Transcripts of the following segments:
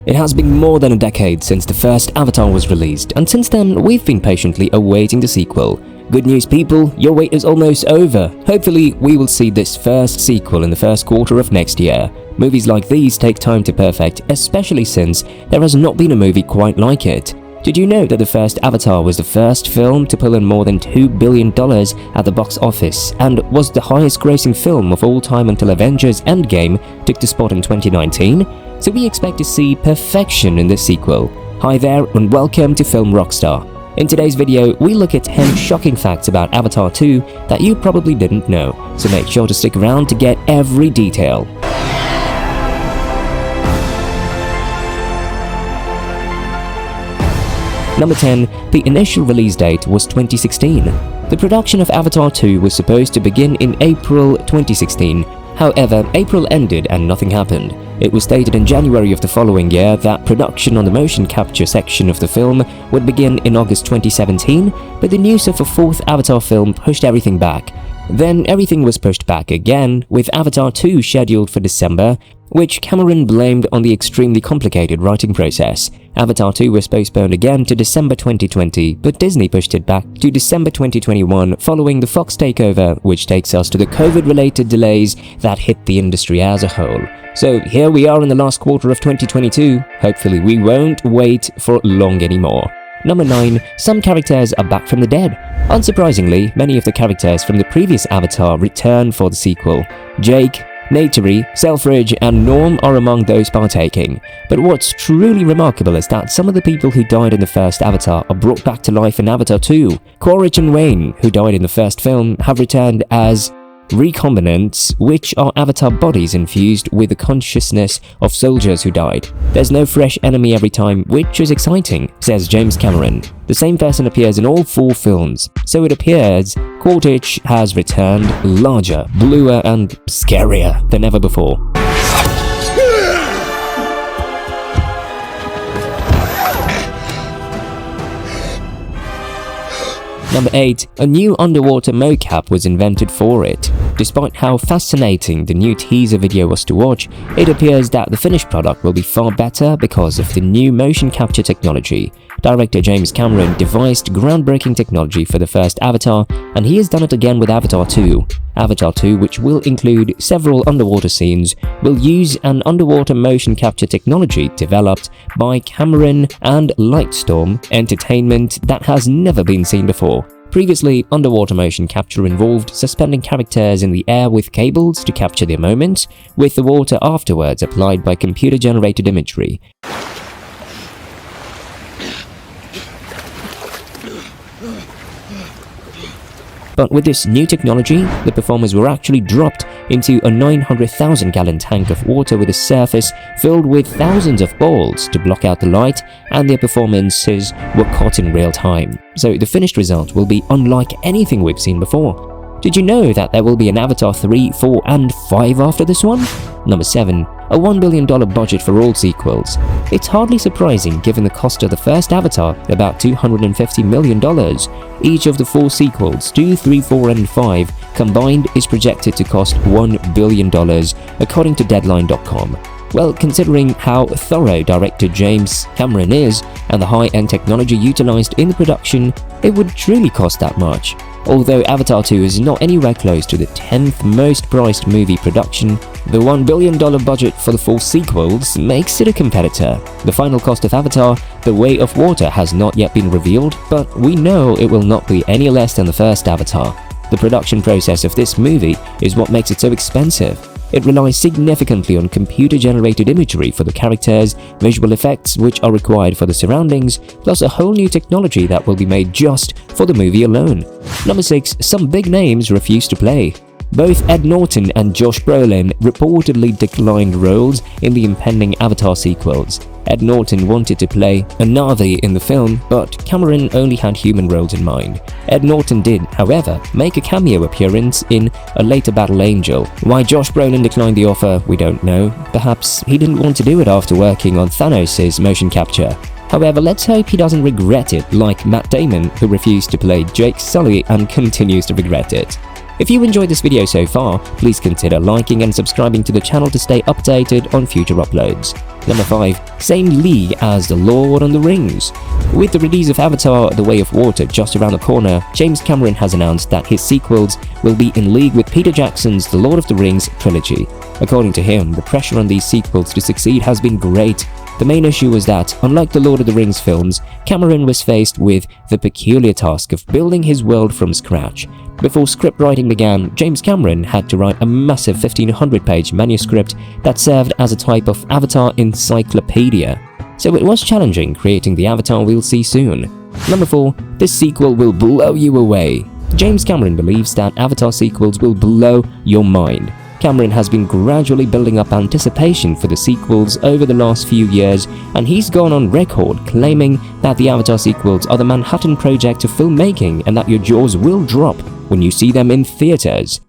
It has been more than a decade since the first Avatar was released, and since then we've been patiently awaiting the sequel. Good news people, your wait is almost over. Hopefully we will see this first sequel in the first quarter of next year. Movies like these take time to perfect, especially since there has not been a movie quite like it. Did you know that the first Avatar was the first film to pull in more than $2 billion at the box office and was the highest grossing film of all time until Avengers Endgame took the spot in 2019? So we expect to see perfection in this sequel. Hi there and welcome to Film Rockstar. In today's video, we look at 10 shocking facts about Avatar 2 that you probably didn't know, so make sure to stick around to get every detail. Number 10. The initial release date was 2016. The production of Avatar 2 was supposed to begin in April 2016. However, April ended and nothing happened. It was stated in January of the following year that production on the motion capture section of the film would begin in August 2017, but the news of a fourth Avatar film pushed everything back. Then everything was pushed back again, with Avatar 2 scheduled for December, which Cameron blamed on the extremely complicated writing process. Avatar 2 was postponed again to December 2020, but Disney pushed it back to December 2021 following the Fox takeover, which takes us to the COVID-related delays that hit the industry as a whole. So here we are in the last quarter of 2022. Hopefully we won't wait for long anymore. Number 9. Some characters are back from the dead. Unsurprisingly, many of the characters from the previous Avatar return for the sequel. Jake, Neytiri, Selfridge and Norm are among those partaking. But what's truly remarkable is that some of the people who died in the first Avatar are brought back to life in Avatar 2. Quaritch and Wayne, who died in the first film, have returned as recombinants, which are Avatar bodies infused with the consciousness of soldiers who died. There's no fresh enemy every time, which is exciting, says James Cameron. The same person appears in all 4 films, so it appears Quaritch has returned larger, bluer and scarier than ever before. Number 8. A new underwater mocap was invented for it. Despite how fascinating the new teaser video was to watch, it appears that the finished product will be far better because of the new motion capture technology. Director James Cameron devised groundbreaking technology for the first Avatar, and he has done it again with Avatar 2. Avatar 2, which will include several underwater scenes, will use an underwater motion capture technology developed by Cameron and Lightstorm Entertainment that has never been seen before. Previously, underwater motion capture involved suspending characters in the air with cables to capture their moments, with the water afterwards applied by computer-generated imagery. But with this new technology, the performers were actually dropped into a 900,000-gallon tank of water with a surface filled with thousands of balls to block out the light, and their performances were caught in real time. So the finished result will be unlike anything we've seen before. Did you know that there will be an Avatar 3, 4 and 5 after this one? Number 7. A $1 billion budget for all sequels. It's hardly surprising given the cost of the first Avatar, about $250 million. Each of the 4 sequels, 2, 3, 4 and 5, combined is projected to cost $1 billion, according to Deadline.com. Well, considering how thorough director James Cameron is and the high-end technology utilized in the production, it would truly cost that much. Although Avatar 2 is not anywhere close to the 10th most priced movie production, the $1 billion budget for the 4 sequels makes it a competitor. The final cost of Avatar, The Way of Water, has not yet been revealed, but we know it will not be any less than the first Avatar. The production process of this movie is what makes it so expensive. It relies significantly on computer-generated imagery for the characters, visual effects which are required for the surroundings, plus a whole new technology that will be made just for the movie alone. Number 6. Some big names refuse to play. Both Ed Norton and Josh Brolin reportedly declined roles in the impending Avatar sequels. Ed Norton wanted to play a Na'vi in the film, but Cameron only had human roles in mind. Ed Norton did, however, make a cameo appearance in a later Battle Angel. Why Josh Brolin declined the offer, we don't know. Perhaps he didn't want to do it after working on Thanos' motion capture. However, let's hope he doesn't regret it like Matt Damon, who refused to play Jake Sully and continues to regret it. If you enjoyed this video so far, please consider liking and subscribing to the channel to stay updated on future uploads. Number 5. Same league as The Lord of the Rings. With the release of Avatar: The Way of Water just around the corner, James Cameron has announced that his sequels will be in league with Peter Jackson's The Lord of the Rings trilogy. According to him, the pressure on these sequels to succeed has been great. The main issue was that, unlike the Lord of the Rings films, Cameron was faced with the peculiar task of building his world from scratch. Before script writing began, James Cameron had to write a massive 1,500-page manuscript that served as a type of Avatar encyclopedia. So it was challenging creating the Avatar we'll see soon. Number 4. This sequel will blow you away. James Cameron believes that Avatar sequels will blow your mind. Cameron has been gradually building up anticipation for the sequels over the last few years, and he's gone on record claiming that the Avatar sequels are the Manhattan Project of filmmaking and that your jaws will drop when you see them in theaters.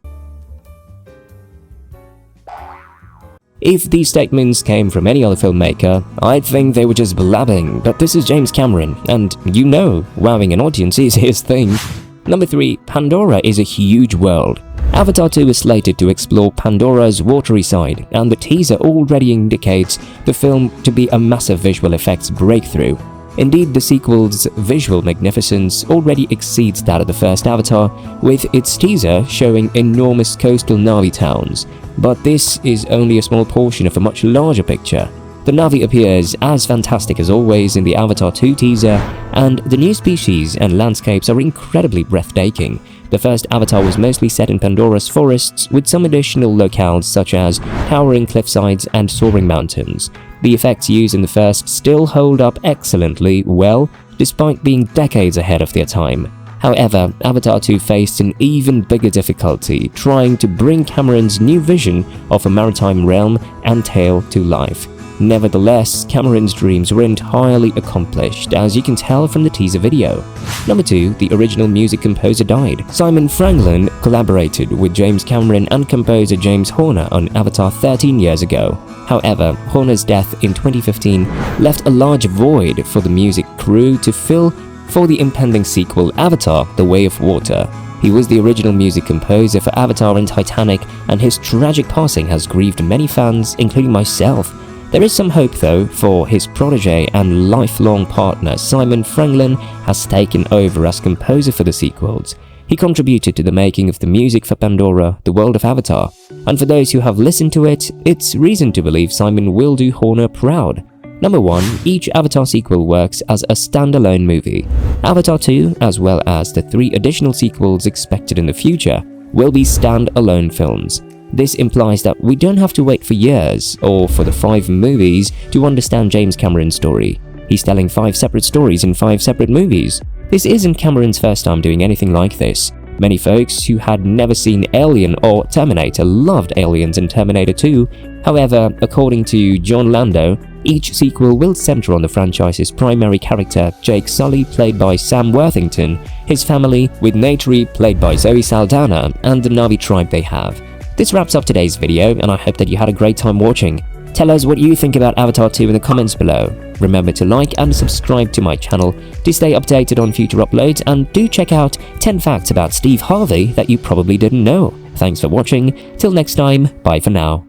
If these statements came from any other filmmaker, I'd think they were just blabbing, but this is James Cameron, and you know, wowing an audience is his thing. Number 3. Pandora is a huge world. Avatar 2 is slated to explore Pandora's watery side, and the teaser already indicates the film to be a massive visual effects breakthrough. Indeed, the sequel's visual magnificence already exceeds that of the first Avatar, with its teaser showing enormous coastal Na'vi towns. But this is only a small portion of a much larger picture. The Na'vi appears as fantastic as always in the Avatar 2 teaser, and the new species and landscapes are incredibly breathtaking. The first Avatar was mostly set in Pandora's forests, with some additional locales such as towering cliffsides and soaring mountains. The effects used in the first still hold up excellently well, despite being decades ahead of their time. However, Avatar 2 faced an even bigger difficulty trying to bring Cameron's new vision of a maritime realm and tale to life. Nevertheless, Cameron's dreams were entirely accomplished, as you can tell from the teaser video. Number 2. The original music composer died. Simon Franklin collaborated with James Cameron and composer James Horner on Avatar 13 years ago. However, Horner's death in 2015 left a large void for the music crew to fill for the impending sequel Avatar: The Way of Water. He was the original music composer for Avatar and Titanic, and his tragic passing has grieved many fans, including myself. There is some hope though, for his protege and lifelong partner Simon Franklin has taken over as composer for the sequels. He contributed to the making of the music for Pandora, the world of Avatar, and for those who have listened to it, it's reason to believe Simon will do Horner proud. Number 1. Each Avatar sequel works as a standalone movie. Avatar 2, as well as the 3 additional sequels expected in the future, will be standalone films. This implies that we don't have to wait for years, or for the 5 movies, to understand James Cameron's story. He's telling 5 separate stories in 5 separate movies. This isn't Cameron's first time doing anything like this. Many folks who had never seen Alien or Terminator loved Aliens and Terminator 2. However, according to John Lando, each sequel will center on the franchise's primary character, Jake Sully, played by Sam Worthington, his family, with Neytiri, played by Zoe Saldana, and the Na'vi tribe they have. This wraps up today's video, and I hope that you had a great time watching. Tell us what you think about Avatar 2 in the comments below. Remember to like and subscribe to my channel to stay updated on future uploads, and do check out 10 facts about Steve Harvey that you probably didn't know. Thanks for watching. Till next time, bye for now.